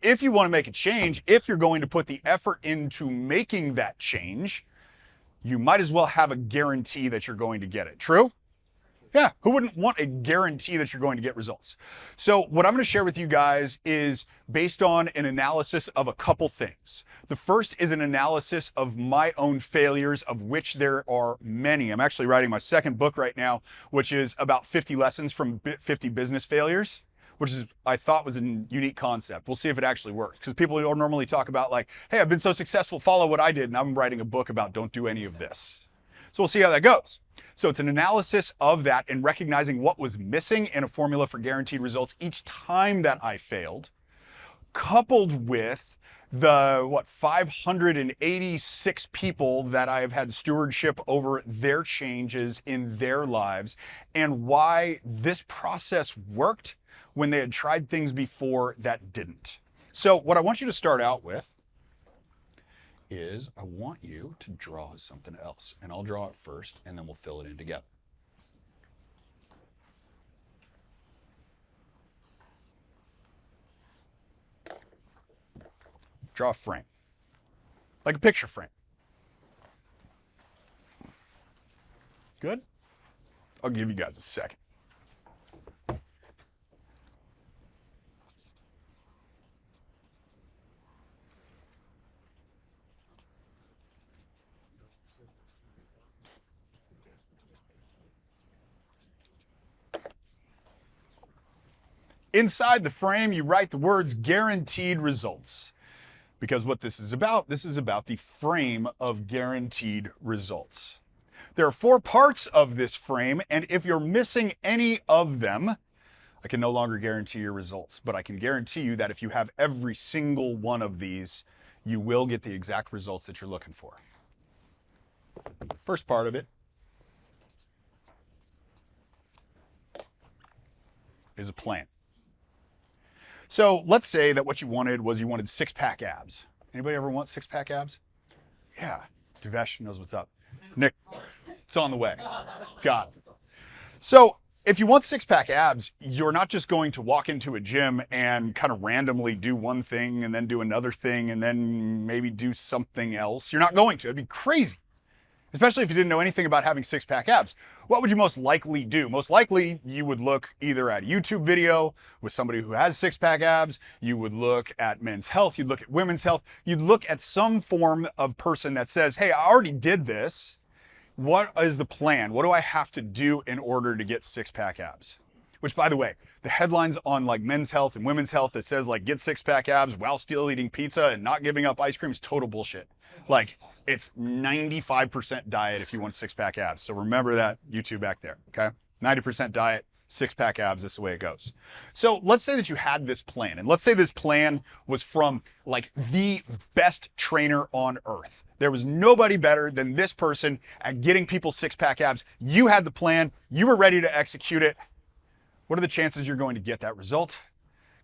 If you want to make a change, if you're going to put the effort into making that change, you might as well have a guarantee that you're going to get it. True? Yeah, who wouldn't want a guarantee that you're going to get results? So what I'm going to share with you guys is based on an analysis of a couple things. The first is an analysis of my own failures, of which there are many. I'm actually writing my second book right now, which is about 50 lessons from 50 business failures, which is, I thought was a unique concept. We'll see if it actually works. Because people don't normally talk about like, hey, I've been so successful, follow what I did. And I'm writing a book about don't do any of this. So we'll see how that goes. So it's an analysis of that and recognizing what was missing in a formula for guaranteed results each time that I failed, coupled with the 586 people that I've had stewardship over their changes in their lives and why this process worked when they had tried things before that didn't. So what I want you to start out with is I want you to draw something else, and I'll draw it first and then we'll fill it in together. Draw a frame, like a picture frame. Good? I'll give you guys a second. Inside the frame, you write the words guaranteed results. Because what this is about the frame of guaranteed results. There are 4 parts of this frame, and if you're missing any of them, I can no longer guarantee your results. But I can guarantee you that if you have every single one of these, you will get the exact results that you're looking for. First part of it is a plan. So let's say that what you wanted was you wanted 6-pack abs. Anybody ever want 6-pack abs? Yeah, Devesh knows what's up. Nick, it's on the way. Got it. So if you want 6-pack abs, you're not just going to walk into a gym and kind of randomly do one thing and then do another thing and then maybe do something else. You're not going to. It'd be crazy. Especially if you didn't know anything about having 6-pack abs. What would you most likely do? Most likely, you would look either at a YouTube video with somebody who has 6-pack abs, you would look at Men's Health, you'd look at Women's Health, you'd look at some form of person that says, hey, I already did this. What is the plan? What do I have to do in order to get 6-pack abs? Which, by the way, the headlines on like Men's Health and Women's Health that says like get 6-pack abs while still eating pizza and not giving up ice cream is total bullshit. Like, it's 95% diet if you want 6-pack abs. So remember that YouTube back there, okay? 90% diet, 6-pack abs, this is the way it goes. So let's say that you had this plan, and let's say this plan was from like the best trainer on earth. There was nobody better than this person at getting people 6-pack abs. You had the plan, you were ready to execute it. What are the chances you're going to get that result?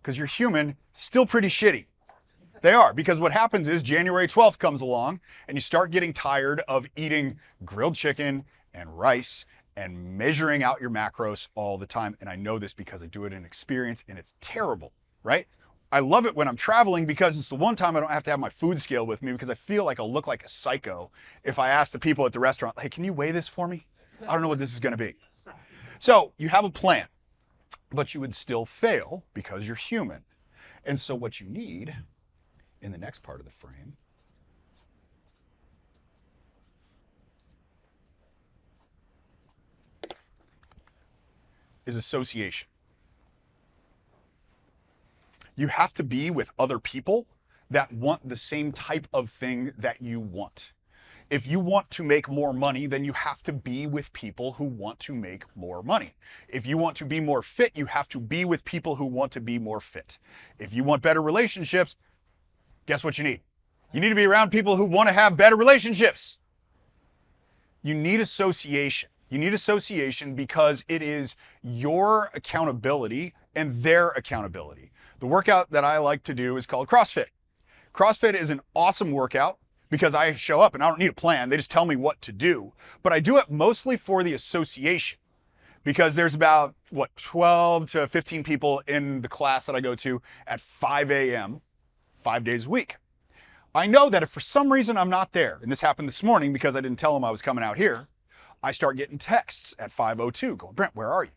Because you're human, still pretty shitty. They are, because what happens is January 12th comes along and you start getting tired of eating grilled chicken and rice and measuring out your macros all the time. And I know this because I do it in experience and it's terrible, right? I love it when I'm traveling because it's the one time I don't have to have my food scale with me because I feel like I'll look like a psycho if I ask the people at the restaurant, hey, can you weigh this for me? I don't know what this is gonna be. So you have a plan, but you would still fail because you're human. And so what you need in the next part of the frame is association. You have to be with other people that want the same type of thing that you want. If you want to make more money, then you have to be with people who want to make more money. If you want to be more fit, you have to be with people who want to be more fit. If you want better relationships, guess what you need? You need to be around people who want to have better relationships. You need association. You need association because it is your accountability and their accountability. The workout that I like to do is called CrossFit. CrossFit is an awesome workout because I show up and I don't need a plan. They just tell me what to do. But I do it mostly for the association because there's about, 12 to 15 people in the class that I go to at 5 a.m. 5 days a week. I know that if for some reason I'm not there, and this happened this morning because I didn't tell them I was coming out here, I start getting texts at 5:02 going, Brent, where are you?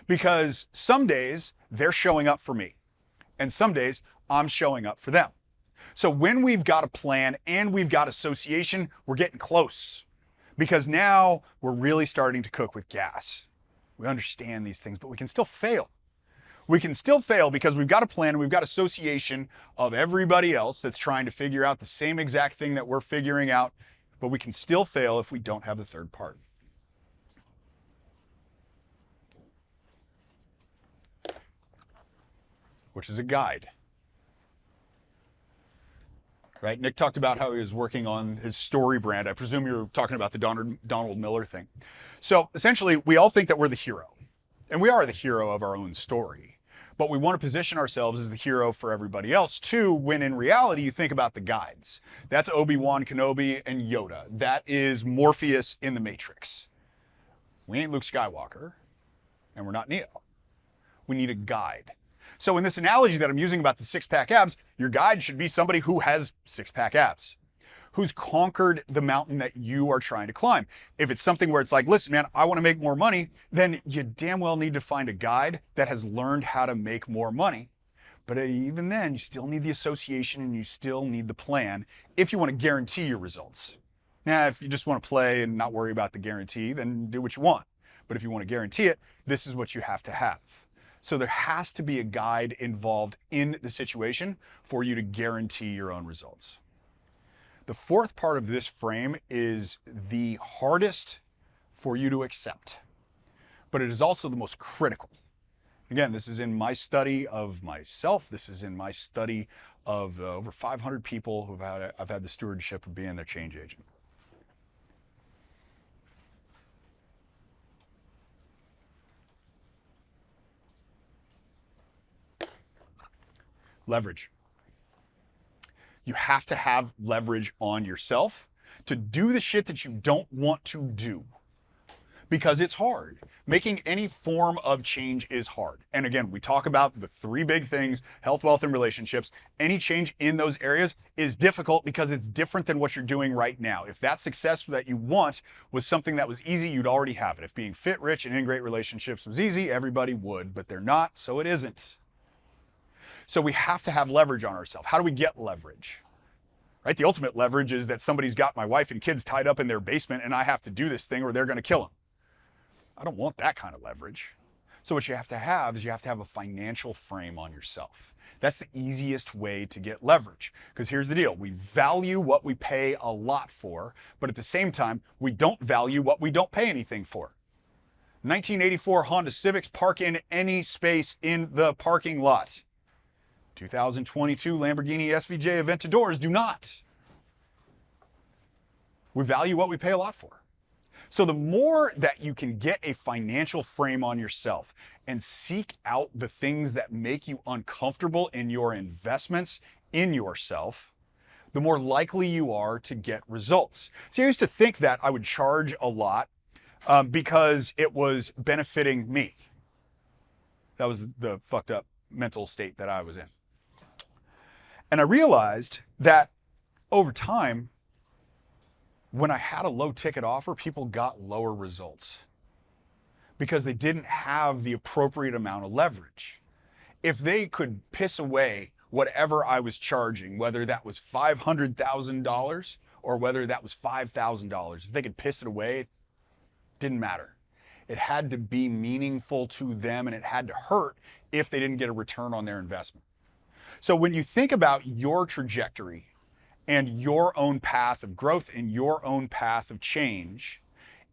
Because some days they're showing up for me, and some days I'm showing up for them. So when we've got a plan and we've got association, we're getting close, because now we're really starting to cook with gas. We understand these things, but we can still fail. We can still fail because we've got a plan and we've got association of everybody else that's trying to figure out the same exact thing that we're figuring out, but we can still fail if we don't have the third part. Which is a guide. Right? Nick talked about how he was working on his story brand. I presume you're talking about the Donald Miller thing. So essentially, we all think that we're the hero, and we are the hero of our own story. But we want to position ourselves as the hero for everybody else too, when in reality, you think about the guides. That's Obi-Wan Kenobi and Yoda. That is Morpheus in the Matrix. We ain't Luke Skywalker, and we're not Neo. We need a guide. So in this analogy that I'm using about the six-pack abs, your guide should be somebody who has six-pack abs, who's conquered the mountain that you are trying to climb. If it's something where it's like, listen, man, I want to make more money, then you damn well need to find a guide that has learned how to make more money. But even then, you still need the association and you still need the plan if you want to guarantee your results. Now, if you just want to play and not worry about the guarantee, then do what you want. But if you want to guarantee it, this is what you have to have. So there has to be a guide involved in the situation for you to guarantee your own results. The fourth part of this frame is the hardest for you to accept, but it is also the most critical. Again, this is in my study of myself. This is in my study of over 500 people who I've had the stewardship of being their change agent. Leverage. You have to have leverage on yourself to do the shit that you don't want to do, because it's hard. Making any form of change is hard. And again, we talk about the three big things: health, wealth, and relationships. Any change in those areas is difficult because it's different than what you're doing right now. If that success that you want was something that was easy, you'd already have it. If being fit, rich, and in great relationships was easy, everybody would, but they're not, so it isn't. So we have to have leverage on ourselves. How do we get leverage? Right? The ultimate leverage is that somebody's got my wife and kids tied up in their basement and I have to do this thing or they're going to kill them. I don't want that kind of leverage. So what you have to have is you have to have a financial frame on yourself. That's the easiest way to get leverage, because here's the deal. We value what we pay a lot for, but at the same time, we don't value what we don't pay anything for. 1984 Honda Civics park in any space in the parking lot. 2022 Lamborghini SVJ Aventadors do not. We value what we pay a lot for. So the more that you can get a financial frame on yourself and seek out the things that make you uncomfortable in your investments in yourself, the more likely you are to get results. See, I used to think that I would charge a lot because it was benefiting me. That was the fucked up mental state that I was in. And I realized that over time, when I had a low ticket offer, people got lower results because they didn't have the appropriate amount of leverage. If they could piss away whatever I was charging, whether that was $500,000 or whether that was $5,000, if they could piss it away, it didn't matter. It had to be meaningful to them and it had to hurt if they didn't get a return on their investment. So when you think about your trajectory and your own path of growth and your own path of change,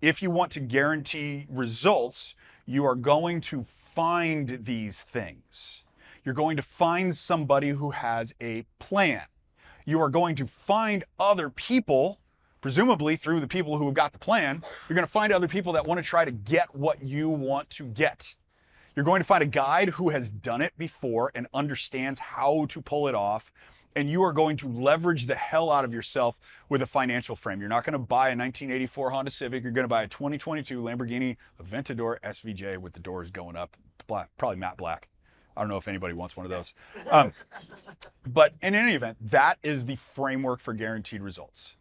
if you want to guarantee results, you are going to find these things. You're going to find somebody who has a plan. You are going to find other people, presumably through the people who have got the plan, you're going to find other people that want to try to get what you want to get. You're going to find a guide who has done it before and understands how to pull it off. And you are going to leverage the hell out of yourself with a financial frame. You're not going to buy a 1984 Honda Civic. You're going to buy a 2022 Lamborghini Aventador SVJ with the doors going up, black, probably matte black. I don't know if anybody wants one of those. But in any event, that is the framework for guaranteed results.